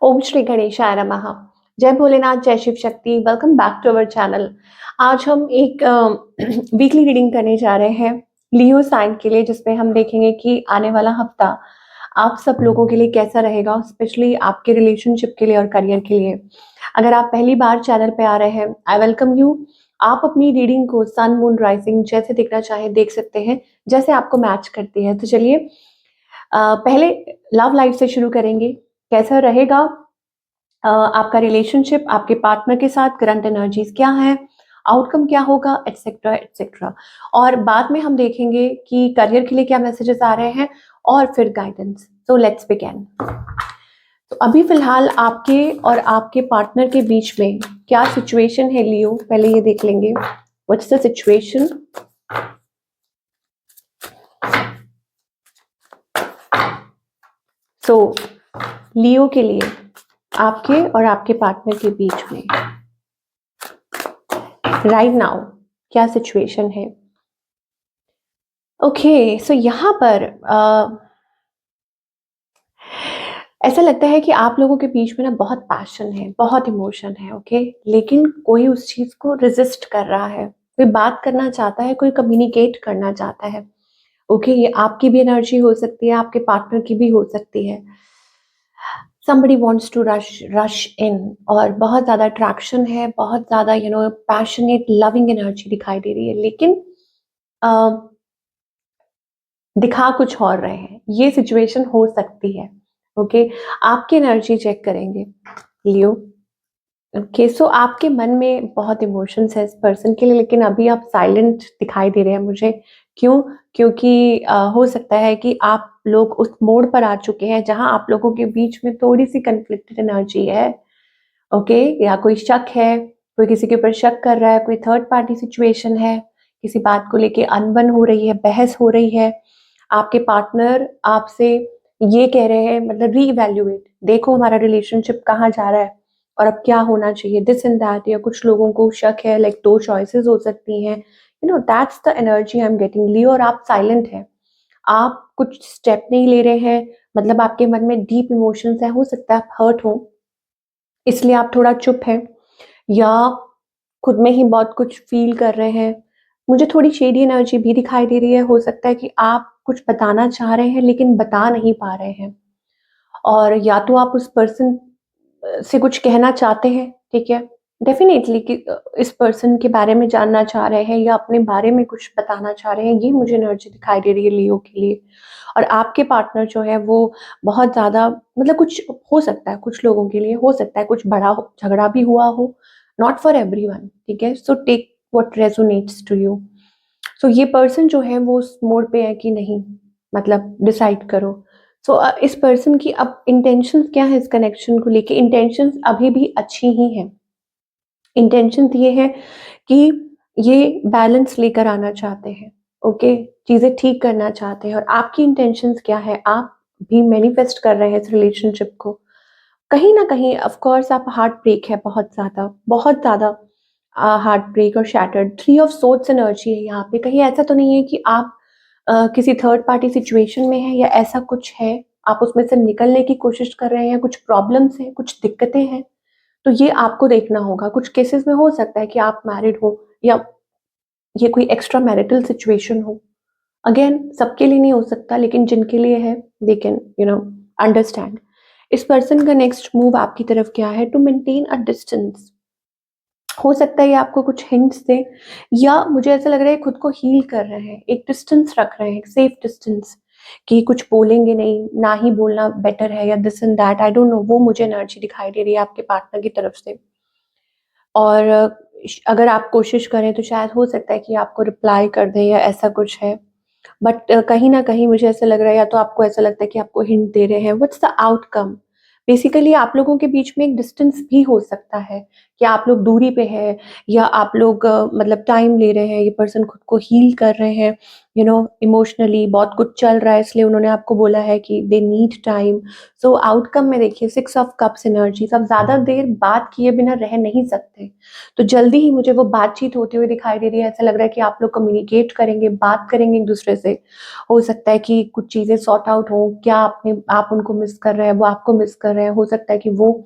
ओम श्री गणेशाय नमः। जय भोलेनाथ, जय Shiv Shakti. Welcome back to our channel. आज हम एक वीकली रीडिंग करने जा रहे हैं लियो साइन के लिए, जिसमें हम देखेंगे कि आने वाला हफ्ता आप सब लोगों के लिए कैसा रहेगा, स्पेशली आपके रिलेशनशिप के लिए और करियर के लिए। अगर आप पहली बार चैनल पे आ रहे हैं, आई वेलकम यू। आप अपनी रीडिंग को सन मून राइजिंग जैसे देखना चाहें देख सकते हैं, जैसे आपको मैच करती है। तो चलिए पहले लव लाइफ से शुरू करेंगे। कैसा रहेगा आपका रिलेशनशिप आपके पार्टनर के साथ, करंट एनर्जीज क्या है, आउटकम क्या होगा, एटसेट्रा एटसेट्रा। और बाद में हम देखेंगे कि करियर के लिए क्या मैसेजेस आ रहे हैं और फिर गाइडेंस। So let's begin. तो अभी फिलहाल आपके और आपके पार्टनर के बीच में क्या सिचुएशन है लियो, पहले ये देख लेंगे। What's the situation? So Leo के लिए आपके और आपके पार्टनर के बीच में राइट नाउ क्या सिचुएशन है? ओके, सो यहाँ पर ऐसा लगता है कि आप लोगों के बीच में ना बहुत पैशन है, बहुत इमोशन है, ओके। लेकिन कोई उस चीज को रेजिस्ट कर रहा है, कोई बात करना चाहता है, कोई कम्युनिकेट करना चाहता है, ओके। ये आपकी भी एनर्जी हो सकती है, आपके पार्टनर की भी हो सकती है। somebody wants to rush in, और बहुत ज़्यादा अट्रैक्शन है, बहुत ज़्यादा पैशनेट लविंग एनर्जी दिखाई दे रही है, लेकिन दिखा कुछ और रहे हैं। ये सिचुएशन हो सकती है, ओके। आपकी एनर्जी चेक करेंगे लियो। ओके, सो आपके मन में बहुत इमोशंस है इस पर्सन के लिए, लेकिन अभी आप साइलेंट दिखाई दे रहे हैं मुझे। क्यों? क्योंकि हो सकता है कि आप लोग उस मोड़ पर आ चुके हैं जहां आप लोगों के बीच में थोड़ी सी कन्फ्लिक्टेड एनर्जी है, ओके। या कोई शक है, कोई किसी के ऊपर शक कर रहा है, कोई थर्ड पार्टी सिचुएशन है, किसी बात को लेके अनबन हो रही है, बहस हो रही है। आपके पार्टनर आपसे ये कह रहे हैं, मतलब रीइवैल्यूएट, देखो हमारा रिलेशनशिप कहाँ जा रहा है और अब क्या होना चाहिए, दिस एंड दैट। या कुछ लोगों को शक है, लाइक दो चॉइसेस हो सकती हैं, that's the energy I am getting Leo. और आप साइलेंट हैं, आप कुछ स्टेप नहीं ले रहे हैं, मतलब आपके मन में डीप इमोशंस है, हो सकता है आप हर्ट हो, इसलिए आप थोड़ा चुप हैं, या खुद में ही बहुत कुछ फील कर रहे हैं। मुझे थोड़ी शेडी एनर्जी भी दिखाई दे रही है, हो सकता है कि आप कुछ बताना चाह रहे हैं लेकिन बता नहीं पा रहे हैं। और या तो आप उस पर्सन से कुछ कहना चाहते हैं, ठीक है, डेफिनेटली कि इस पर्सन के बारे में जानना चाह रहे हैं या अपने बारे में कुछ बताना चाह रहे हैं, ये मुझे एनर्जी दिखाई दे रही है लियो के लिए। और आपके पार्टनर जो है वो बहुत ज़्यादा, मतलब कुछ हो सकता है, कुछ लोगों के लिए हो सकता है कुछ बड़ा झगड़ा भी हुआ हो, नॉट फॉर एवरीवन, ठीक है। So take what resonates to you. So ये पर्सन जो है वो उस मोड पे है कि नहीं, मतलब डिसाइड करो। सो इस पर्सन की अब इंटेंशंस क्या है इस कनेक्शन को लेके? इंटेंशंस अभी भी अच्छी ही हैं। इंटेंशन ये है कि ये बैलेंस लेकर आना चाहते हैं, ओके, चीजें ठीक करना चाहते हैं। और आपकी इंटेंशंस क्या है? आप भी मैनिफेस्ट कर रहे हैं इस रिलेशनशिप को। कहीं ना कहीं ऑफ कोर्स आप हार्ट ब्रेक है, बहुत ज्यादा, बहुत ज्यादा हार्ट ब्रेक और shattered. Three of swords energy है यहाँ पे। कहीं ऐसा तो नहीं है कि आप किसी थर्ड पार्टी सिचुएशन में है या ऐसा कुछ है, आप उसमें से निकलने की कोशिश कर रहे हैं, कुछ प्रॉब्लम्स हैं, कुछ दिक्कतें हैं, तो ये आपको देखना होगा। कुछ केसेस में हो सकता है कि आप मैरिड हो या ये कोई एक्स्ट्रा मैरिटल सिचुएशन हो। अगेन सबके लिए नहीं हो सकता, लेकिन जिनके लिए है दे कैन अंडरस्टैंड। इस पर्सन का नेक्स्ट मूव आपकी तरफ क्या है? To maintain a distance. हो सकता है ये आपको कुछ हिंट्स दे, या मुझे ऐसा लग रहा है खुद को हील कर रहे हैं, एक डिस्टेंस रख रहे हैं, एक सेफ डिस्टेंस, कि कुछ बोलेंगे नहीं, ना ही बोलना बेटर है, या this and that, I don't know. वो मुझे एनर्जी दिखाई दे रही है आपके पार्टनर की तरफ से। और अगर आप कोशिश करें तो शायद हो सकता है कि आपको रिप्लाई कर दें या ऐसा कुछ है। बट कहीं ना कहीं मुझे ऐसा लग रहा है, या तो आपको ऐसा लगता है कि आपको हिंट दे रहे हैं। What's the outcome? बेसिकली आप लोगों के बीच में एक डिस्टेंस भी हो सकता है, कि आप लोग दूरी पे है, या आप लोग मतलब टाइम ले रहे हैं, ये पर्सन खुद को हील कर रहे हैं, इमोशनली बहुत कुछ चल रहा है, इसलिए उन्होंने आपको बोला है कि they need time. So outcome में देखिए 6 ऑफ कप्स एनर्जी, अब ज़्यादा देर बात किए बिना रह नहीं सकते, तो जल्दी ही मुझे वो बातचीत होती हुई दिखाई दे रही है। ऐसा लग रहा है कि आप लोग कम्युनिकेट करेंगे, बात करेंगे एक दूसरे से। हो सकता है कि कुछ चीज़ें सॉर्ट आउट हो, क्या आप उनको मिस कर रहे हैं, वो आपको मिस कर रहे हैं। हो सकता है कि वो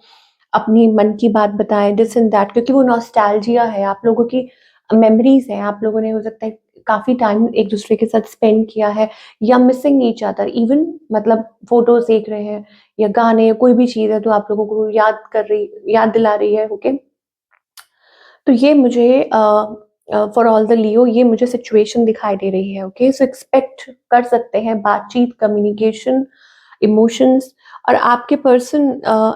अपनी मन की बात बताएं, दिस एंड दैट, क्योंकि वो नॉस्टैल्जिया है, आप लोगों की मेमोरीज है, आप लोगों ने हो सकता है काफी टाइम एक दूसरे के साथ स्पेंड किया है, या मिसिंग ईच अदर इवन, मतलब फोटोज देख रहे हैं या गाने या कोई भी चीज है तो आप लोगों को याद दिला रही है। ओके, तो ये मुझे फॉर ऑल द लियो ये मुझे सिचुएशन दिखाई दे रही है। ओके, सो एक्सपेक्ट कर सकते हैं बातचीत, कम्युनिकेशन, इमोशंस। और आपके पर्सन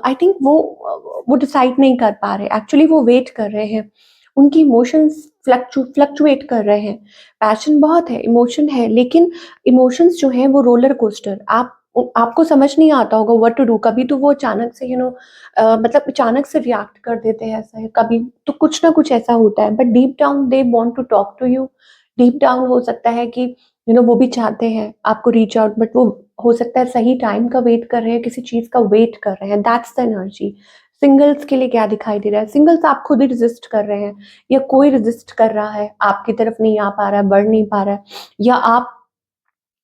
आई थिंक वो डिसाइड नहीं कर पा रहे, एक्चुअली वो वेट कर रहे हैं, उनकी इमोशंस फ्लक्चुएट कर रहे हैं। पैशन बहुत है, इमोशन है, लेकिन इमोशंस जो हैं वो रोलर कोस्टर, आपको समझ नहीं आता होगा व्हाट टू डू। कभी तो वो अचानक से मतलब अचानक से रिएक्ट कर देते हैं, ऐसा है, कभी तो कुछ ना कुछ ऐसा होता है, but deep down they want to talk to you. Deep down हो सकता है कि वो भी चाहते हैं आपको रीच आउट, बट वो हो सकता है सही टाइम का वेट कर रहे हैं, किसी चीज का वेट कर रहे हैं। That's the energy. सिंगल्स के लिए क्या दिखाई दे रहा है? सिंगल्स आप खुद ही रेजिस्ट कर रहे हैं, या कोई रेजिस्ट कर रहा है, आपकी तरफ नहीं आ पा रहा है, बढ़ नहीं पा रहा है, या आप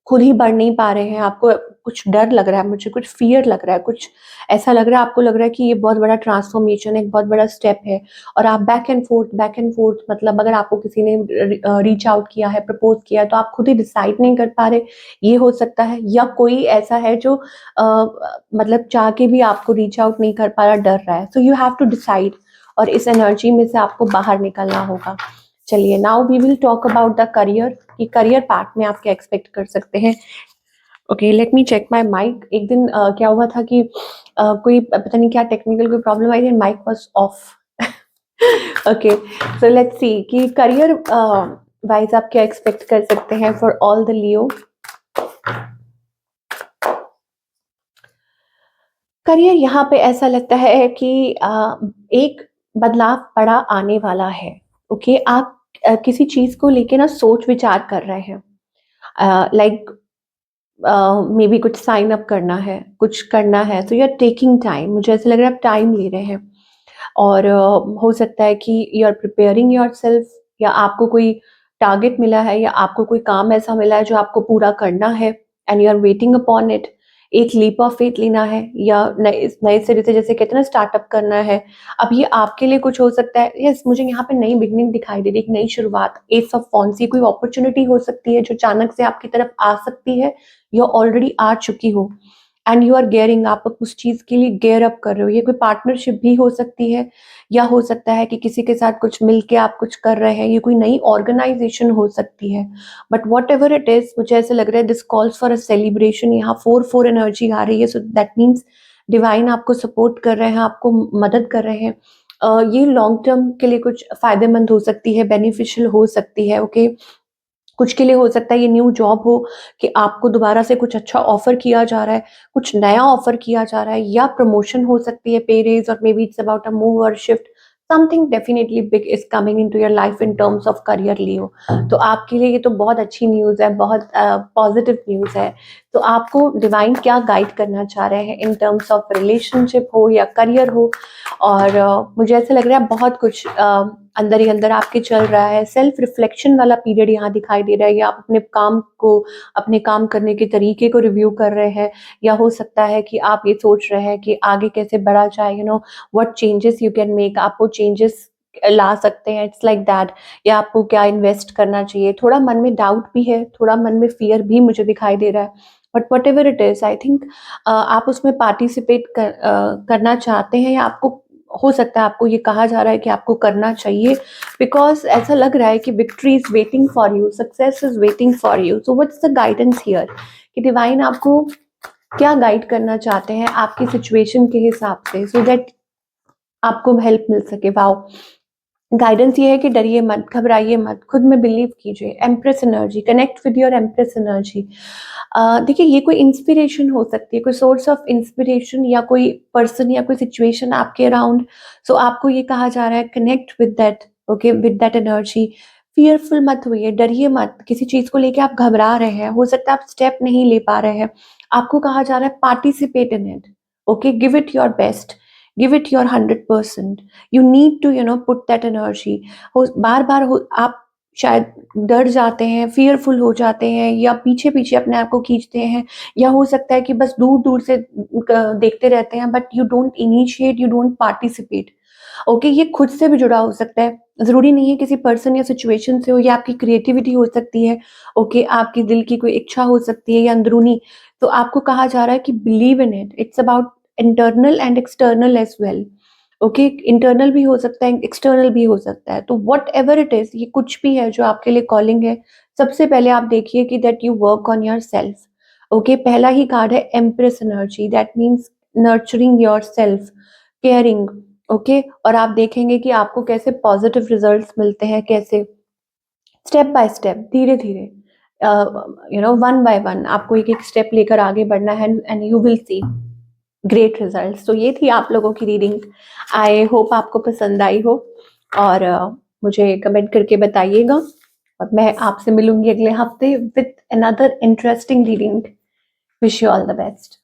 खुद ही बढ़ नहीं पा रहे हैं, आपको कुछ डर लग रहा है, मुझे कुछ फियर लग रहा है, कुछ ऐसा लग रहा है, आपको लग रहा है कि ये बहुत बड़ा ट्रांसफॉर्मेशन है, एक बहुत बड़ा स्टेप है, और आप बैक एंड फोर्थ, मतलब अगर आपको किसी ने रीच आउट किया है, प्रपोज किया है, तो आप खुद ही डिसाइड नहीं कर पा रहे, ये हो सकता है। या कोई ऐसा है जो मतलब चाह के भी आपको रीच आउट नहीं कर पा रहा, डर रहा है। So you have to decide, और इस एनर्जी में से आपको बाहर निकलना होगा। चलिए, now we will talk about the career, कि करियर पार्ट में आप क्या एक्सपेक्ट कर सकते हैं। Okay, let me check my mic. एक दिन क्या हुआ था कि कोई पता नहीं क्या टेक्निकल कोई प्रॉब्लम आई थी, mic was off. Okay, so let's see कि करियर वाइज आप क्या एक्सपेक्ट कर सकते हैं for all the Leo. Career यहाँ पे ऐसा लगता है कि एक बदलाव बड़ा आने वाला है। ओके, आप किसी चीज को लेके ना सोच विचार कर रहे हैं, लाइक मे बी कुछ साइन अप करना है, कुछ करना है, तो यू आर टेकिंग टाइम। मुझे ऐसा लग रहा है आप टाइम ले रहे हैं, और हो सकता है कि you are preparing yourself, या आपको कोई टारगेट मिला है, या आपको कोई काम ऐसा मिला है जो आपको पूरा करना है, and you are waiting upon it. एक लीप ऑफ फेथ लेना है, या नए नए सिरे से, जैसे कहते हैं ना, स्टार्टअप करना है। अब ये आपके लिए कुछ हो सकता है। यस, मुझे यहाँ पे नई बिगनिंग दिखाई दे रही, एक नई शुरुआत, एस ऑफ फॉन्सी, कोई अपॉर्चुनिटी हो सकती है जो अचानक से आपकी तरफ आ सकती है, या ऑलरेडी आ चुकी हो, एंड यू आर गेयरिंग, आप उस चीज के लिए गेयर अप कर रहे हो। ये कोई पार्टनरशिप भी हो सकती है, या हो सकता है कि किसी के साथ कुछ मिलके आप कुछ कर रहे हैं, ये कोई नई ऑर्गेनाइजेशन हो सकती है। But what ever it is, मुझे ऐसा लग रहा है this calls for a celebration. यहाँ 4-4 एनर्जी आ रही है, सो दैट मीन्स डिवाइन आपको सपोर्ट कर रहे हैं, आपको मदद कर रहे हैं। ये लॉन्ग टर्म के लिए कुछ फायदेमंद हो सकती है, बेनिफिशियल हो सकती है। ओके, कुछ के लिए हो सकता है ये न्यू जॉब हो, कि आपको दोबारा से कुछ अच्छा ऑफर किया जा रहा है, कुछ नया ऑफर किया जा रहा है, या प्रमोशन हो सकती है, पे रेज, और maybe it's about a move और shift. Something definitely big is coming into your life in terms of career, Leo. तो आपके लिए ये तो बहुत अच्छी न्यूज़ है, बहुत पॉजिटिव न्यूज़ है। तो आपको डिवाइन क्या गाइड करना चाह रहे हैं इन टर्म्स ऑफ रिलेशनशिप हो या करियर हो। और मुझे ऐसा लग रहा है बहुत कुछ अंदर ही अंदर आपके चल रहा है। सेल्फ रिफ्लेक्शन वाला पीरियड यहाँ दिखाई दे रहा है, या आप अपने काम करने के तरीके को रिव्यू कर रहे हैं, या हो सकता है कि आप ये सोच रहे हैं कि आगे कैसे बढ़ा जाए, what changes you can make, आप वो चेंजेस ला सकते हैं, इट्स लाइक दैट। या आपको क्या इन्वेस्ट करना चाहिए, थोड़ा मन में डाउट भी है, थोड़ा मन में फियर भी मुझे दिखाई दे रहा है। But what ever it is, I think आप उसमें पार्टिसिपेट करना चाहते हैं, या आपको हो सकता है आपको ये कहा जा रहा है कि आपको करना चाहिए, बिकॉज ऐसा लग रहा है कि victory is waiting for you, success is waiting for you. So what's the guidance here, कि डिवाइन आपको क्या गाइड करना चाहते हैं आपकी सिचुएशन के हिसाब से, सो दैट आपको हेल्प मिल सके। वाओ, गाइडेंस ये है कि डरिए मत, घबराइए मत, खुद में बिलीव कीजिए। Empress energy, connect with your empress energy. देखिए, ये कोई इंस्पिरेशन हो सकती है, कोई सोर्स ऑफ इंस्पिरेशन, या कोई पर्सन या कोई सिचुएशन आपके अराउंड। सो आपको ये कहा जा रहा है connect with that, okay, with that energy. Fearful मत होइए, डरिए मत, किसी चीज़ को लेके आप घबरा रहे हैं, हो सकता है आप स्टेप नहीं ले पा रहे हैं, आपको कहा जा रहा है participate in it, okay, give it your best, give it your 100%, you need to put that energy. बार बार आप शायद डर जाते हैं, फियरफुल हो जाते हैं, या पीछे पीछे अपने आप को खींचते हैं, या हो सकता है कि बस दूर दूर से देखते रहते हैं, but you don't initiate, you don't participate, okay. ये खुद से भी जुड़ा हो सकता है, ज़रूरी नहीं है किसी पर्सन या सिचुएशन से हो, या आपकी क्रिएटिविटी हो सकती है, ओके, आपकी दिल की कोई इच्छा हो सकती है या अंदरूनी। तो आपको कहा जा रहा है कि believe in it, it's about internal and external as well, okay. Internal भी हो सकता है, एक्सटर्नल भी हो सकता है, तो व्हाटएवर इट इज़, ये कुछ भी है जो आपके लिए कॉलिंग है, सबसे पहले आप देखिए कि that you work on yourself, okay. पहला ही कार्ड है empress energy, that means nurturing yourself, caring, okay. और आप देखेंगे कि आपको कैसे पॉजिटिव रिजल्ट्स मिलते हैं, कैसे स्टेप बाय स्टेप, धीरे धीरे, वन बाय वन आपको एक एक स्टेप लेकर आगे बढ़ना है, and you will see great results. तो ये थी आप लोगों की रीडिंग, आई होप आपको पसंद आई हो, और मुझे कमेंट करके बताइएगा, और मैं आपसे मिलूंगी अगले हफ्ते with another interesting reading. Wish you all the best.